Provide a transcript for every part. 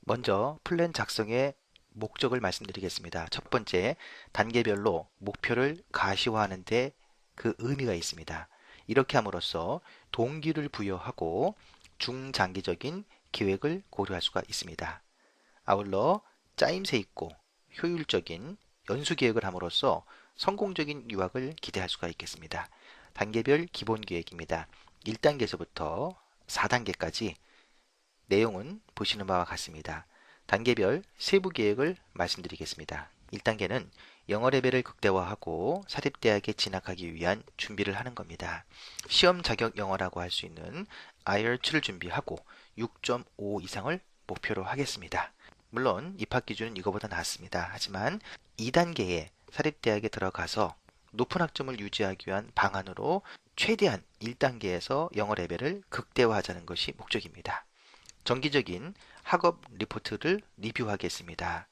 먼저 플랜 작성의 목적을 말씀드리겠습니다. 첫 번째, 단계별로 목표를 가시화하는데 그 의미가 있습니다. 이렇게 함으로써 동기를 부여하고 중장기적인 계획을 고려할 수가 있습니다. 아울러 짜임새 있고 효율적인 연수 계획을 함으로써 성공적인 유학을 기대할 수가 있겠습니다. 단계별 기본 계획입니다. 1단계에서부터 4단계까지 내용은 보시는 바와 같습니다. 단계별 세부 계획을 말씀드리겠습니다. 1단계는 영어 레벨을 극대화하고 사립대학에 진학하기 위한 준비를 하는 겁니다. 시험 자격 영어라고 할 수 있는 IELTS를 준비하고 6.5 이상을 목표로 하겠습니다. 물론 입학 기준은 이거보다 낮습니다. 하지만 2단계에 사립대학에 들어가서 높은 학점을 유지하기 위한 방안으로 최대한 1단계에서 영어 레벨을 극대화하자는 것이 목적입니다. 정기적인 학업 리포트를 리뷰하겠습니다.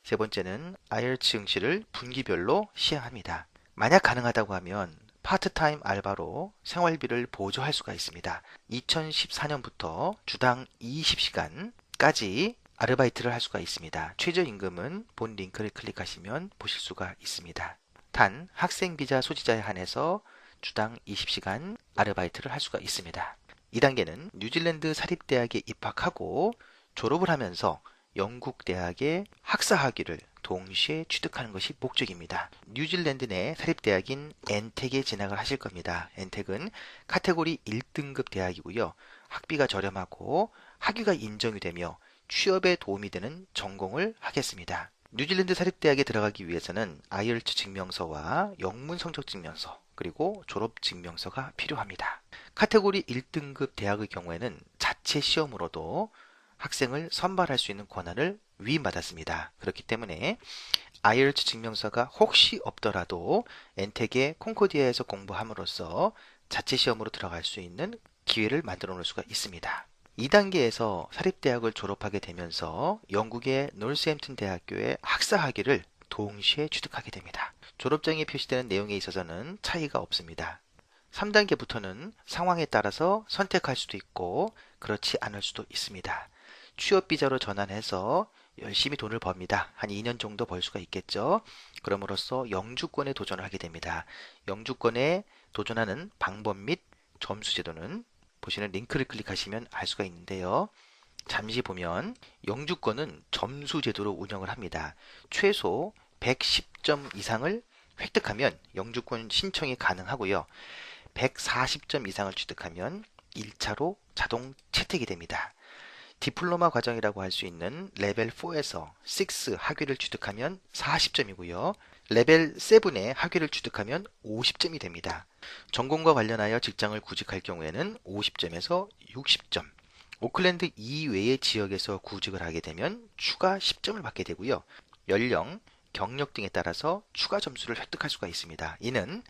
세 번째는 IELTS 응시를 분기별로 시행합니다. 만약 가능하다고 하면 파트타임 알바로 생활비를 보조할 수가 있습니다. 2014년부터 주당 20시간까지 아르바이트를 할 수가 있습니다. 최저임금은 본 링크를 클릭하시면 보실 수가 있습니다. 단 학생 비자 소지자에 한해서 주당 20시간 아르바이트를 할 수가 있습니다. 2단계는 뉴질랜드 사립대학에 입학하고 졸업을 하면서 영국 대학의 학사 학위를 동시에 취득하는 것이 목적입니다. 뉴질랜드 내 사립대학인 엔텍에 진학을 하실 겁니다. 엔텍은 카테고리 1등급 대학이고요. 학비가 저렴하고 학위가 인정이 되며 취업에 도움이 되는 전공을 하겠습니다. 뉴질랜드 사립대학에 들어가기 위해서는 IELTS 증명서와 영문 성적 증명서 그리고 졸업 증명서가 필요합니다. 카테고리 1등급 대학의 경우에는 자체 시험으로도 학생을 선발할 수 있는 권한을 위임받았습니다. 그렇기 때문에 IELTS 증명서가 혹시 없더라도 엔텍의 콩코디아에서 공부함으로써 자체 시험으로 들어갈 수 있는 기회를 만들어 놓을 수가 있습니다. 2단계에서 사립대학을 졸업하게 되면서 영국의 노스햄튼 대학교의 학사 학위를 동시에 취득하게 됩니다. 졸업장에 표시되는 내용에 있어서는 차이가 없습니다. 3단계부터는 상황에 따라서 선택할 수도 있고 그렇지 않을 수도 있습니다. 취업비자로 전환해서 열심히 돈을 법니다. 한 2년 정도 벌 수가 있겠죠. 그럼으로써 영주권에 도전을 하게 됩니다. 영주권에 도전하는 방법 및 점수 제도는 보시는 링크를 클릭하시면 알 수가 있는데요. 잠시 보면 영주권은 점수 제도로 운영을 합니다. 최소 110점 이상을 획득하면 영주권 신청이 가능하고요. 140점 이상을 취득하면 1차로 자동 채택이 됩니다. 디플로마 과정이라고 할 수 있는 레벨 4에서 6 학위를 취득하면 40점이고요. 레벨 7의 학위를 취득하면 50점이 됩니다. 전공과 관련하여 직장을 구직할 경우에는 50점에서 60점. 오클랜드 이외의 지역에서 구직을 하게 되면 추가 10점을 받게 되고요. 연령, 경력 등에 따라서 추가 점수를 획득할 수가 있습니다. 이는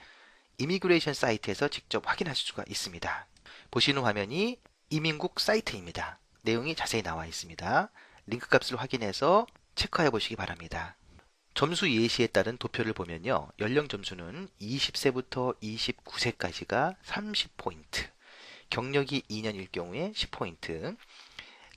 이미그레이션 사이트에서 직접 확인할 수가 있습니다. 보시는 화면이 이민국 사이트입니다. 내용이 자세히 나와 있습니다. 링크 값을 확인해서 체크해 보시기 바랍니다. 점수 예시에 따른 도표를 보면요. 연령 점수는 20세부터 29세까지가 30포인트, 경력이 2년일 경우에 10포인트,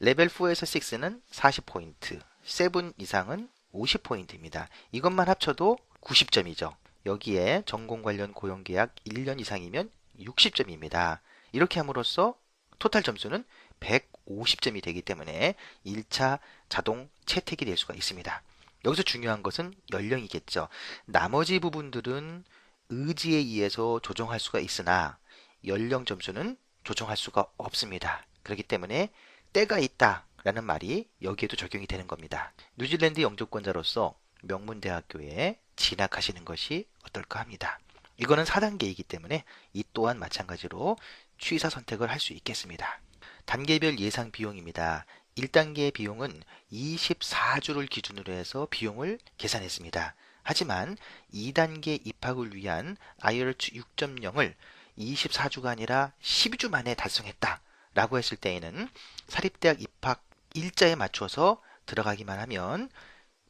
레벨 4에서 6는 40포인트, 7 이상은 50포인트입니다. 이것만 합쳐도 90점이죠. 여기에 전공 관련 고용계약 1년 이상이면 60점입니다. 이렇게 함으로써 토탈 점수는 150점이 되기 때문에 1차 자동 채택이 될 수가 있습니다. 여기서 중요한 것은 연령이겠죠. 나머지 부분들은 의지에 의해서 조정할 수가 있으나 연령 점수는 조정할 수가 없습니다. 그렇기 때문에 때가 있다라는 말이 여기에도 적용이 되는 겁니다. 뉴질랜드 영주권자로서 명문대학교에 진학하시는 것이 어떨까 합니다. 이거는 4단계이기 때문에 이 또한 마찬가지로 취사 선택을 할 수 있겠습니다. 단계별 예상 비용입니다. 1단계 비용은 24주를 기준으로 해서 비용을 계산했습니다. 하지만 2단계 입학을 위한 IELTS 6.0을 24주가 아니라 12주 만에 달성했다 라고 했을 때에는 사립대학 입학 일자에 맞춰서 들어가기만 하면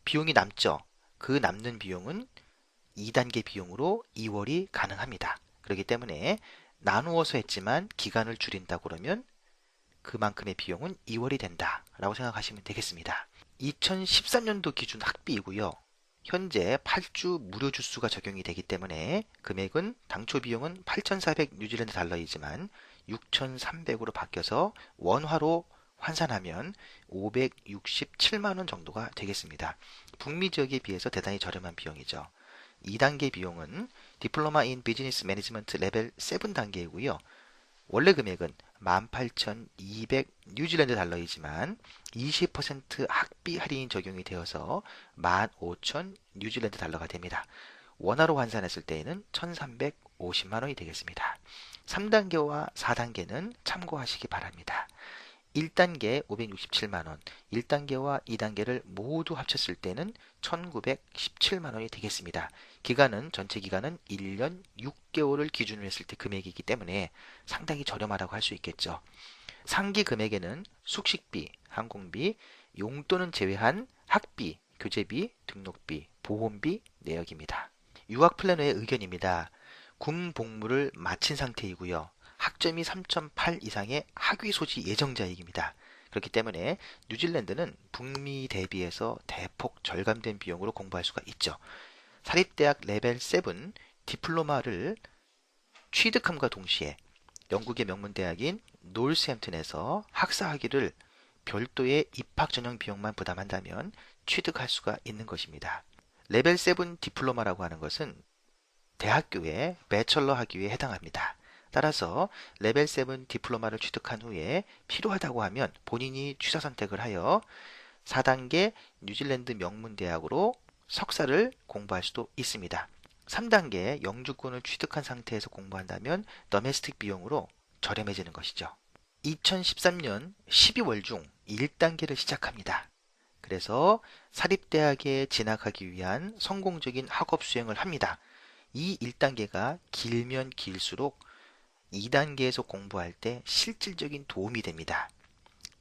비용이 남죠. 그 남는 비용은 2단계 비용으로 이월이 가능합니다. 그렇기 때문에 나누어서 했지만 기간을 줄인다 그러면 그만큼의 비용은 2월이 된다라고 생각하시면 되겠습니다. 2013년도 기준 학비이고요. 현재 8주 무료 주수가 적용이 되기 때문에 금액은 당초 비용은 8,400 뉴질랜드 달러이지만 6,300으로 바뀌어서 원화로 환산하면 567만 원 정도가 되겠습니다. 북미 지역에 비해서 대단히 저렴한 비용이죠. 2단계 비용은 디플로마 인 비즈니스 매니지먼트 레벨 7 단계이고요. 원래 금액은 18,200 뉴질랜드 달러이지만 20% 학비 할인이 적용이 되어서 15,000 뉴질랜드 달러가 됩니다. 원화로 환산했을 때에는 1,350만 원이 되겠습니다. 3단계와 4단계는 참고하시기 바랍니다. 1단계 567만 원, 1단계와 2단계를 모두 합쳤을 때는 1917만 원이 되겠습니다. 기간은 전체 기간은 1년 6개월을 기준으로 했을 때 금액이기 때문에 상당히 저렴하다고 할 수 있겠죠. 상기 금액에는 숙식비, 항공비, 용돈은 제외한 학비, 교재비, 등록비, 보험비 내역입니다. 유학 플래너의 의견입니다. 군 복무를 마친 상태이고요. 학점이 3.8 이상의 학위 소지 예정자입니다. 그렇기 때문에 뉴질랜드는 북미 대비해서 대폭 절감된 비용으로 공부할 수가 있죠. 사립대학 레벨 7 디플로마를 취득함과 동시에 영국의 명문대학인 노스햄튼에서 학사학위를 별도의 입학 전형 비용만 부담한다면 취득할 수가 있는 것입니다. 레벨 7 디플로마라고 하는 것은 대학교의 배철러 학위에 해당합니다. 따라서 레벨 7 디플로마를 취득한 후에 필요하다고 하면 본인이 취사 선택을 하여 4단계 뉴질랜드 명문대학으로 석사를 공부할 수도 있습니다. 3단계 영주권을 취득한 상태에서 공부한다면 더메스틱 비용으로 저렴해지는 것이죠. 2013년 12월 중 1단계를 시작합니다. 그래서 사립대학에 진학하기 위한 성공적인 학업 수행을 합니다. 이 1단계가 길면 길수록 2단계에서 공부할 때 실질적인 도움이 됩니다.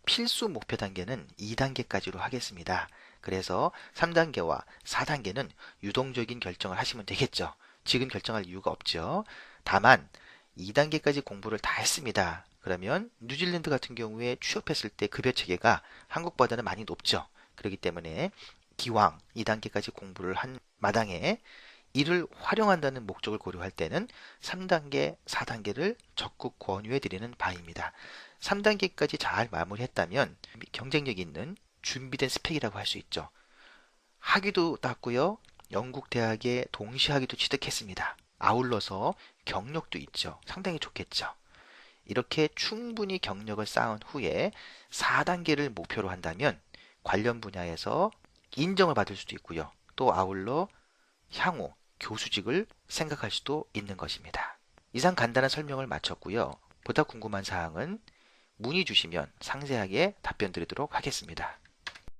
필수 목표 단계는 2단계까지로 하겠습니다. 그래서 3단계와 4단계는 유동적인 결정을 하시면 되겠죠. 지금 결정할 이유가 없죠. 다만 2단계까지 공부를 다 했습니다. 그러면 뉴질랜드 같은 경우에 취업했을 때 급여 체계가 한국보다는 많이 높죠. 그렇기 때문에 기왕 2단계까지 공부를 한 마당에 이를 활용한다는 목적을 고려할 때는 3단계, 4단계를 적극 권유해 드리는 바입니다. 3단계까지 잘 마무리했다면 경쟁력 있는 준비된 스펙이라고 할 수 있죠. 학위도 땄고요. 영국 대학에 동시 학위도 취득했습니다. 아울러서 경력도 있죠. 상당히 좋겠죠. 이렇게 충분히 경력을 쌓은 후에 4단계를 목표로 한다면 관련 분야에서 인정을 받을 수도 있고요. 또 아울러 향후 교수직을 생각할 수도 있는 것입니다. 이상 간단한 설명을 마쳤고요. 보다 궁금한 사항은 문의 주시면 상세하게 답변 드리도록 하겠습니다.